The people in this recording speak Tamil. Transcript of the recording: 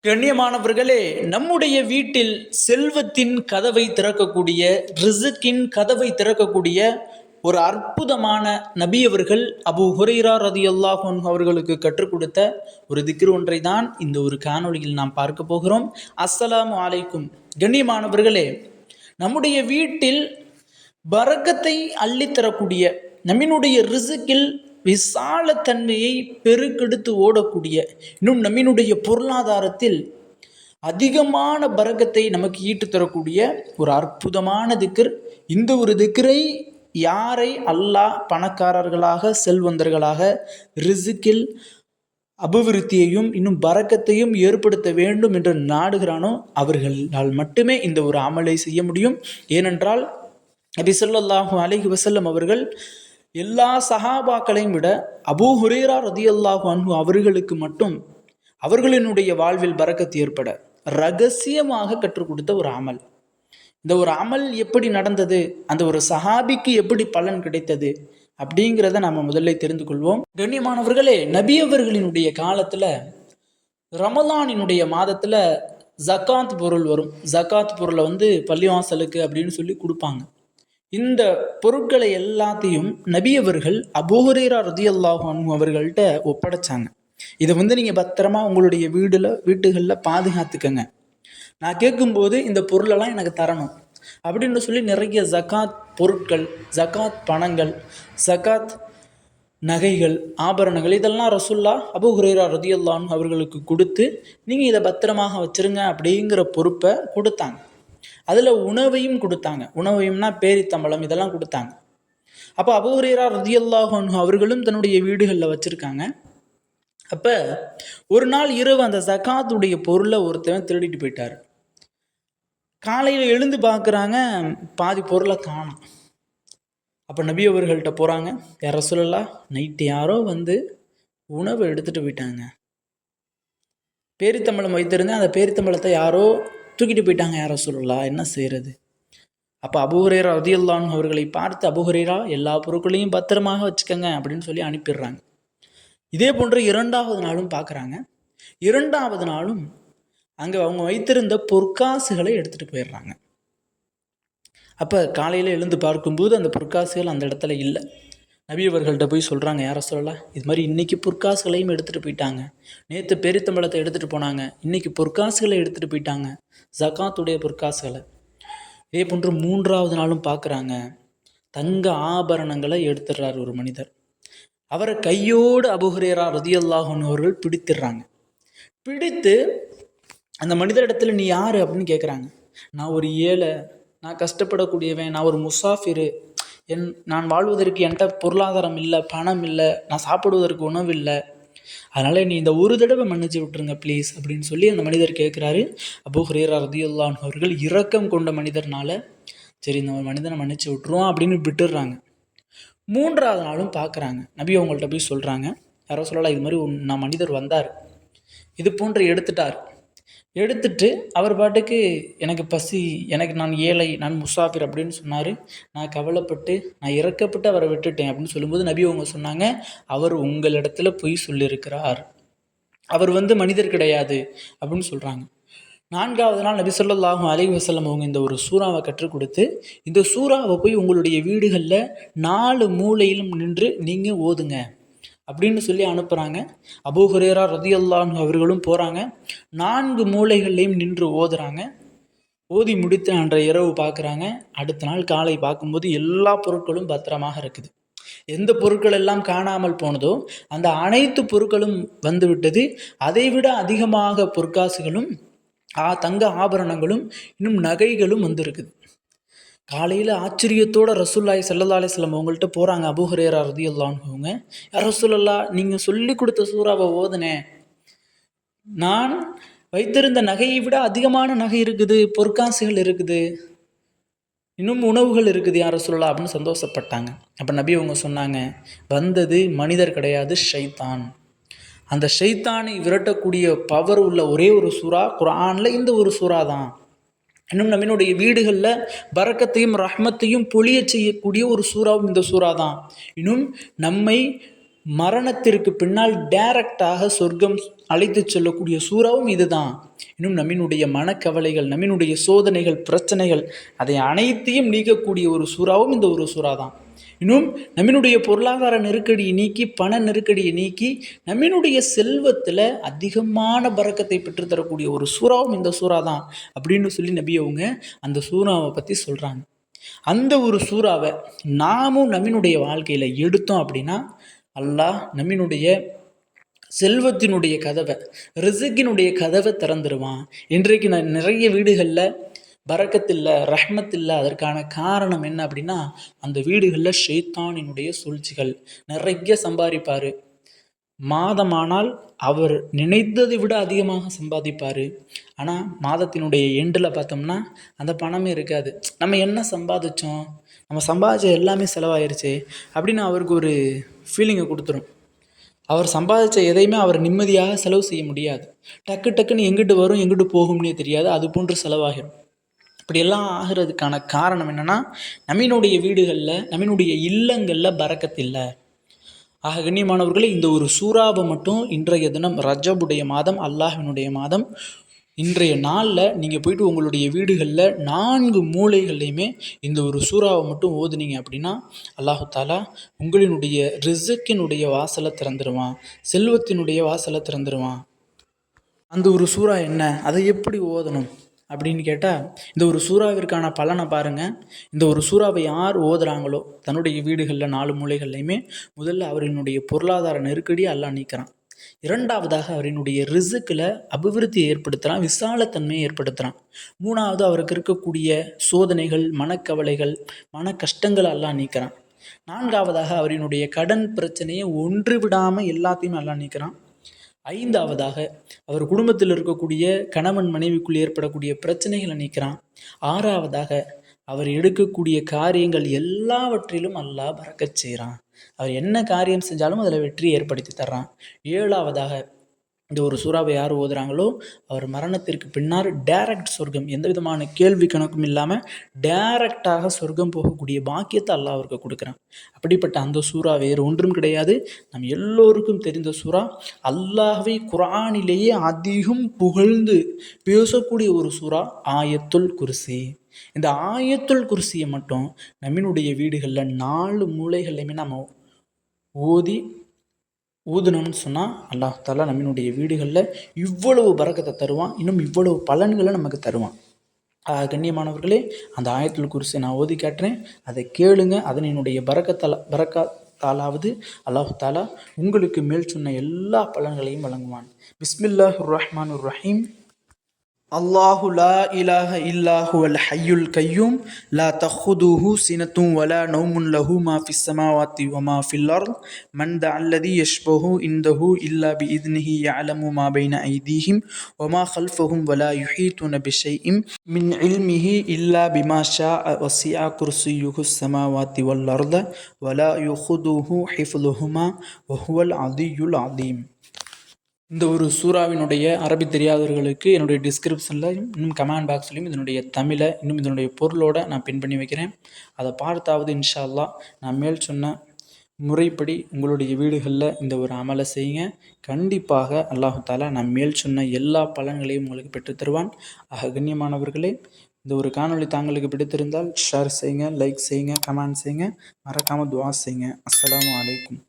கண்ணியமானவர்களே, நம்முடைய வீட்டில் செல்வத்தின் கதவை திறக்கக்கூடிய, ரிசுக்கின் கதவை திறக்கக்கூடிய ஒரு அற்புதமான நபி அவர்கள் அபூ ஹுரைரா ரலியல்லாஹு அன்ஹு அவர்களுக்கு கற்றுக் கொடுத்த ஒரு திக்ர் ஒன்றை தான் இந்த ஒரு காணொளியில் நாம் பார்க்க போகிறோம். அஸ்ஸலாமு அலைக்கும். கண்ணியமானவர்களே, நம்முடைய வீட்டில் பரக்கத்தை அள்ளித்தரக்கூடிய, நம்மினுடைய ரிசுக்கில் விசாலத்தன்மையை பெருக்கெடுத்து ஓடக்கூடிய, இன்னும் நம்மினுடைய பொருளாதாரத்தில் அதிகமான பரக்கத்தை நமக்கு ஈட்டு தரக்கூடிய ஒரு அற்புதமான திக்ர். இந்த ஒரு திக்ரை யாரை அல்லாஹ் பணக்காரர்களாக, செல்வந்தர்களாக, ரிசுக்கில் அபிவிருத்தியையும் இன்னும் பரக்கத்தையும் ஏற்படுத்த வேண்டும் என்று நாடுகிறானோ அவர்களால் மட்டுமே இந்த ஒரு அமலை செய்ய முடியும். ஏனென்றால் நபி ஸல்லல்லாஹு அலைஹி வஸல்லம் அவர்கள் எல்லா சஹாபாக்களையும் விட அபூ ஹுரைரா ரலியல்லாஹு அன்ஹு அவர்களுக்கு மட்டும் அவர்களினுடைய வாழ்வில் பரக்கத்து ஏற்பட ரகசியமாக கற்றுக் கொடுத்த ஒரு அமல். இந்த ஒரு அமல் எப்படி நடந்தது, அந்த ஒரு சஹாபிக்கு எப்படி பலன் கிடைத்தது அப்படிங்கிறத நம்ம முதல்ல தெரிந்து கொள்வோம். கண்ணியமானவர்களே, நபி அவர்களினுடைய காலத்தில் ரமலானினுடைய மாதத்தில் ஜக்காத் பொருள் வரும். ஜக்காத் பொருளை பள்ளிவாசலுக்கு அப்படின்னு சொல்லி கொடுப்பாங்க. இந்த பொருட்களை எல்லாத்தையும் நபி அவர்கள் அபூ ஹுரைரா ரலியல்லாஹு அன்ஹு அவர்கள்ட்ட ஒப்படைச்சாங்க. இதை நீங்கள் பத்திரமா உங்களுடைய வீட்டுகளில் பாதுகாத்துக்கங்க. நான் கேட்கும்போது இந்த பொருளெல்லாம் எனக்கு தரணும் அப்படின்னு சொல்லி நிறைய ஜக்காத் பொருட்கள், ஜக்காத் பணங்கள், ஜக்காத் நகைகள், ஆபரணங்கள் இதெல்லாம் ரசூலுல்லாஹ் அபூ ஹுரைரா ரலியல்லாஹு அன்ஹு அவர்களுக்கு கொடுத்து நீங்கள் இதை பத்திரமாக வச்சுருங்க அப்படிங்கிற பொறுப்பை கொடுத்தாங்க. அதில் உணவையும் கொடுத்தாங்க. உணவையும்னா பேரித்தம்பளம் இதெல்லாம் கொடுத்தாங்க. அப்போ அபூ ஹுரைரா ரலியல்லாஹு அன்ஹு அவர்களும் தன்னுடைய வீடுகளில் வச்சுருக்காங்க. அப்போ ஒரு நாள் இரவு அந்த ஜக்காத்துடைய பொருளை ஒருத்தவன் திருடிட்டு போயிட்டார். காலையில் எழுந்து பார்க்குறாங்க, பாதி பொருளை காணோம். அப்போ நபி அவர்கள்ட்ட போகிறாங்க, யா ரசூலல்லாஹ், நைட்டு யாரோ உணவை எடுத்துகிட்டு போயிட்டாங்க. பேரித்தம்பளம் வைத்திருந்தேன், அந்த பேரித்தம்பளத்தை யாரோ தூக்கிட்டு போயிட்டாங்க, யா ரசூலல்லாஹ், என்ன செய்கிறது? அப்போ அபூ ஹுரைரா ரலியல்லாஹு அன்ஹு அவர்களை பார்த்து, அபூ ஹுரைரா எல்லா பொருட்களையும் பத்திரமாக வச்சுக்கோங்க அப்படின்னு சொல்லி அனுப்பிடுறாங்க. இதே போன்று 2வது நாளும் பார்க்குறாங்க. 2வது நாளும் அங்கே அவங்க வைத்திருந்த பொற்காசுகளை எடுத்துகிட்டு போயிடுறாங்க. அப்போ காலையில் எழுந்து பார்க்கும்போது அந்த பொற்காசுகள் அந்த இடத்துல இல்லை. நபி அவர்கள்ட்ட போய் சொல்கிறாங்க, யா ரசூலல்லாஹ், இது மாதிரி இன்றைக்கி பொற்காசுகளையும் எடுத்துகிட்டு போயிட்டாங்க. நேற்று பேரித்தம்பளத்தை எடுத்துகிட்டு போனாங்க, இன்றைக்கி பொற்காசுகளை எடுத்துகிட்டு போயிட்டாங்க, ஜக்காத்துடைய பொற்காசுகளை. இதே போன்று 3வது நாளும் பார்க்குறாங்க, தங்க ஆபரணங்களை எடுத்துடுறார் ஒரு மனிதர். அவரை கையோடு அபூ ஹுரைரா ரலியல்லாஹு அன்ஹு அவர்கள் பிடித்துடுறாங்க. பிடித்து அந்த மனிதரிடத்துல நீ யார் அப்படின்னு கேட்குறாங்க. நான் ஒரு ஏழை, நான் கஷ்டப்படக்கூடியவன், நான் ஒரு முசாஃபிரு, நான் வாழ்வதற்கு என்கிட்ட பொருளாதாரம் இல்லை, பணம் இல்லை, நான் சாப்பிடுவதற்கு உணவு இல்லை, அதனால் நீ இந்த ஒரு தடவை மன்னிச்சு விட்டுருங்க ப்ளீஸ் அப்படின்னு சொல்லி அந்த மனிதர் கேட்குறாரு. அபூ ஹுரைரா ரலியல்லாஹு அன்ஹு அவர்கள் இரக்கம் கொண்ட மனிதர்னால சரி இந்த ஒரு மனிதனை மன்னிச்சு விட்டுருவோம் அப்படின்னு விட்டுடுறாங்க. 3வது நாளும் பார்க்குறாங்க. நபி அவங்கள்ட்ட போய் சொல்கிறாங்க, யாரோ சொல்லலாம், இது மாதிரி நான் மனிதர் வந்தார், இது போன்ற எடுத்துட்டு அவர் பாட்டுக்கு எனக்கு பசி, நான் ஏழை, நான் முசாஃபிர் அப்படின்னு சொன்னார். நான் கவலைப்பட்டு, நான் இறக்கப்பட்டு அவரை விட்டுட்டேன் அப்படின்னு சொல்லும்போது நபி அவங்க சொன்னாங்க, அவர் உங்களிடத்துல பொய் சொல்லியிருக்கிறார், அவர் மனிதர் கிடையாது அப்படின்னு சொல்கிறாங்க. 4வது நாள் நபி ஸல்லல்லாஹு அலைஹி வஸல்லம் அவங்க இந்த ஒரு சூறாவை கற்றுக் கொடுத்து, இந்த சூறாவை போய் உங்களுடைய வீடுகளில் 4 மூலையிலும் நின்று நீங்கள் ஓதுங்க அப்படின்னு சொல்லி அனுப்புகிறாங்க. அபூ ஹுரைரா ரலியல்லாஹு அன்ஹு அவர்களும் போகிறாங்க, 4 மூலைகள்லையும் நின்று ஓதுறாங்க. ஓதி முடித்து அன்றைய இரவு பார்க்குறாங்க. அடுத்த நாள் காலை பார்க்கும்போது எல்லா பொருட்களும் பத்திரமாக இருக்குது. எந்த பொருட்கள் எல்லாம் காணாமல் போனதோ அந்த அனைத்து பொருட்களும் வந்துவிட்டது. அதைவிட அதிகமாக பொற்காசுகளும் தங்க ஆபரணங்களும் இன்னும் நகைகளும் இருக்குது. காலையில் ஆச்சரியத்தோட ரசூலுல்லாஹி ஸல்லல்லாஹு அலைஹி வஸல்லம் அவங்கள்ட்ட போகிறாங்க. அபூ ஹுரைரா ரலியல்லாஹு அன்ஹு அவங்க, யா ரசூலல்லாஹ், நீங்கள் சொல்லி கொடுத்த சூறாவை ஓதுனேன், நான் வைத்திருந்த நகையை விட அதிகமான நகை இருக்குது, பொற்காசுகள் இருக்குது, இன்னும் உணவுகள் இருக்குது யா ரசூலல்லாஹ் அப்படின்னு சந்தோஷப்பட்டாங்க. அப்போ நபி அவங்க சொன்னாங்க, வந்தது மனிதர் கிடையாது, ஷைத்தான். அந்த ஷைத்தானை விரட்டக்கூடிய பவர் உள்ள ஒரே ஒரு சூறா குர்ஆனில் இந்த ஒரு சூறா தான். இன்னும் நம்மளுடைய வீடுகளில் பரக்கத்தையும் ரஹ்மத்தையும் பொழிய செய்யக்கூடிய ஒரு சூறாவும் இந்த சூறா தான். இன்னும் நம்மை மரணத்திற்கு பின்னால் டைரக்டாக சொர்க்கம் அழைத்து செல்லக்கூடிய சூறாவும் இதுதான். இன்னும் நம்மினுடைய மனக்கவலைகள், நம்மினுடைய சோதனைகள், பிரச்சனைகள் அதை அனைத்தையும் நீக்கக்கூடிய ஒரு சூறாவும் இந்த ஒரு சூறா தான். இன்னும் நம்மினுடைய பொருளாதார நெருக்கடியை நீக்கி, பண நெருக்கடியை நீக்கி, நம்மினுடைய செல்வத்தில் அதிகமான பறக்கத்தை பெற்றுத்தரக்கூடிய ஒரு சூறாவும் இந்த சூறா தான் அப்படின்னு சொல்லி நபி அவங்க அந்த சூறாவை பற்றி சொல்கிறாங்க. அந்த ஒரு சூறாவை நாமும் நம்மினுடைய வாழ்க்கையில் எடுத்தோம் அப்படின்னா அல்லாஹ் நம்மினுடைய செல்வத்தினுடைய கதவை, ரிசுக்கினுடைய கதவை திறந்துருவான். இன்றைக்கு நான் நிறைய வீடுகளில் பரக்கத்தில்லை, ரஹ்மத்தில்லை. அதற்கான காரணம் என்ன அப்படின்னா, அந்த வீடுகளில் ஷைத்தானினுடைய சூழ்ச்சிகள். நிறைய சம்பாதிப்பார், மாதமானால் அவர் நினைத்ததை விட அதிகமாக சம்பாதிப்பார். ஆனால் மாதத்தினுடைய எண்டில் பார்த்தோம்னா அந்த பணமே இருக்காது. நம்ம என்ன சம்பாதிச்சோம், நம்ம சம்பாதிச்ச எல்லாமே செலவாயிருச்சு அப்படின்னு அவருக்கு ஒரு ஃபீலிங்கை கொடுத்துரும். அவர் சம்பாதிச்ச எதையுமே அவர் நிம்மதியாக செலவு செய்ய முடியாது. டக்குன்னு எங்கிட்டு வரும் எங்கிட்டு போகும்னே தெரியாது, அது போன்று செலவாகிடும். இப்படியெல்லாம் ஆகிறதுக்கான காரணம் என்னென்னா, நம்மினுடைய வீடுகளில், நம்மினுடைய இல்லங்களில் பரக்கத்தில்லை. ஆக கண்ணியமானவர்களே, இந்த ஒரு சூறாவை மட்டும் இன்றைய தினம் ரஜபுடைய மாதம், அல்லாஹ்வினுடைய மாதம், இன்றைய நாளில் நீங்கள் போயிட்டு உங்களுடைய வீடுகளில் 4 மூலைகள்லையுமே இந்த ஒரு சூறாவை மட்டும் ஓதுனீங்க அப்படின்னா அல்லாஹு தாலா உங்களினுடைய ரிசுக்கினுடைய வாசலை திறந்துருவான், செல்வத்தினுடைய வாசலை திறந்துருவான். அந்த ஒரு சூறா என்ன, அதை எப்படி ஓதணும் அப்படின்னு கேட்டால், இந்த ஒரு சூறாவிற்கான பலனை பாருங்கள். இந்த ஒரு சூறாவை யார் ஓதுறாங்களோ தன்னுடைய வீடுகளில் 4 மூலைகள்லையுமே முதல்ல அவரினுடைய பொருளாதார நெருக்கடியை அல்லாஹ் நீக்கிறான். இரண்டாவதாக அவரினுடைய ரிசுக்கில் அபிவிருத்தியை ஏற்படுத்துகிறான், விசாலத்தன்மையை ஏற்படுத்துகிறான். மூணாவது அவருக்கு இருக்கக்கூடிய சோதனைகள், மனக்கவலைகள், மன கஷ்டங்களை எல்லாம் நீக்கிறான். நான்காவதாக அவரினுடைய கடன் பிரச்சனையை ஒன்று விடாமல் எல்லாத்தையும் எல்லாம் நீக்கிறான். ஐந்தாவதாக அவர் குடும்பத்தில் இருக்கக்கூடிய கணவன் மனைவிக்குள் ஏற்படக்கூடிய பிரச்சனைகளை நீக்கிறான். ஆறாவதாக அவர் எடுக்கக்கூடிய காரியங்கள் எல்லாவற்றிலும் அல்லாஹ் பறக்கச் செய்கிறான். அவர் என்ன காரியம் செஞ்சாலும் அதில் வெற்றி ஏற்படுத்தி தர்றான். ஏழாவதாக இந்த ஒரு சூறாவை யார் ஓதுறாங்களோ அவர் மரணத்திற்கு பின்னால் டைரக்ட் சொர்க்கம், எந்த விதமான கேள்வி கணக்கும் இல்லாமல் டைரக்டாக சொர்க்கம் போகக்கூடிய பாக்கியத்தை அல்லாஹ் அவருக்கு கொடுக்குறான். அப்படிப்பட்ட அந்த சூறா வேறு ஒன்றும் கிடையாது, நம் எல்லோருக்கும் தெரிந்த சூறா. அல்லாஹ்வை குர்ஆனிலேயே அதிகம் புகழ்ந்து பேசக்கூடிய ஒரு சூறா ஆயத்துல் குர்சி. இந்த ஆயத்துல் குர்சியை மட்டும் நம்மினுடைய வீடுகளில் 4 மூலைகள்லையுமே நம்ம ஊதுனோம்னு சொன்னால் அல்லாஹ் தாலா நம்மினுடைய வீடுகளில் இவ்வளவு பரக்கத்தை தருவான், இன்னும் இவ்வளவு பலன்களை நமக்கு தருவான். கண்ணியமானவர்களே, அந்த ஆயத்துல் குர்சியை நான் ஓதி காட்டுறேன், அதை கேளுங்க. அதனுடைய பரக்கத்தாலாவது அல்லாஹ் தாலா உங்களுக்கு மேல் சொன்ன எல்லா பலன்களையும் வழங்குவான். பிஸ்மில்லாஹிர் ரஹ்மானிர் ரஹீம். அல்லாஹு லா இலாஹ இல்லா ஹுவல் ஹய்யுல் கய்யூம் லா தஹுதுஹு சினத்தும் வலா நௌமுன் லஹு மா ஃபிஸ் ஸமாவாத்தி வ மா ஃபில் அர்த் மன் தா அல்லதி யஷ்பஹு இன்தஹு இல்லா பி இத்னிஹி யஅலமு மா பைன ஐதீஹிம் வ மா கல்ஃபஹும் வலா யுஹீதுன பிஷைஇம் மின் இல்மிஹி இல்லா பிமா ஷாஅ வஸிஅ குர்சியுஹு ஸமாவாத்தி வல் அர்த வலா யுஹுதுஹு ஹிஃப்துஹுமா வ ஹுவல் அலிய்யுல் அதீம். இந்த ஒரு சூறாவினுடைய அரபி தெரியாதவர்களுக்கு என்னுடைய டிஸ்கிரிப்ஷனில் இன்னும் கமெண்ட் பாக்ஸ்லையும் இதனுடைய தமிழை இன்னும் இதனுடைய பொருளோடு நான் பின் பண்ணி வைக்கிறேன். அதை பார்த்தாவது இன்ஷா அல்லாஹ் நான் மேல் சொன்ன முறைப்படி உங்களுடைய வீடுகளில் இந்த ஒரு அமலை செய்யுங்க. கண்டிப்பாக அல்லாஹு தாலா நான் மேல் சொன்ன எல்லா பலன்களையும் உங்களுக்கு பெற்றுத்தருவான். ஆக கண்ணியமானவர்களே, இந்த ஒரு காணொளி தாங்களுக்கு பிடித்திருந்தால் ஷேர் செய்யுங்க, லைக் செய்யுங்க, கமெண்ட் செய்யுங்க, மறக்காமல் துஆ செய்யுங்க. அஸ்ஸலாமு அலைக்கும்.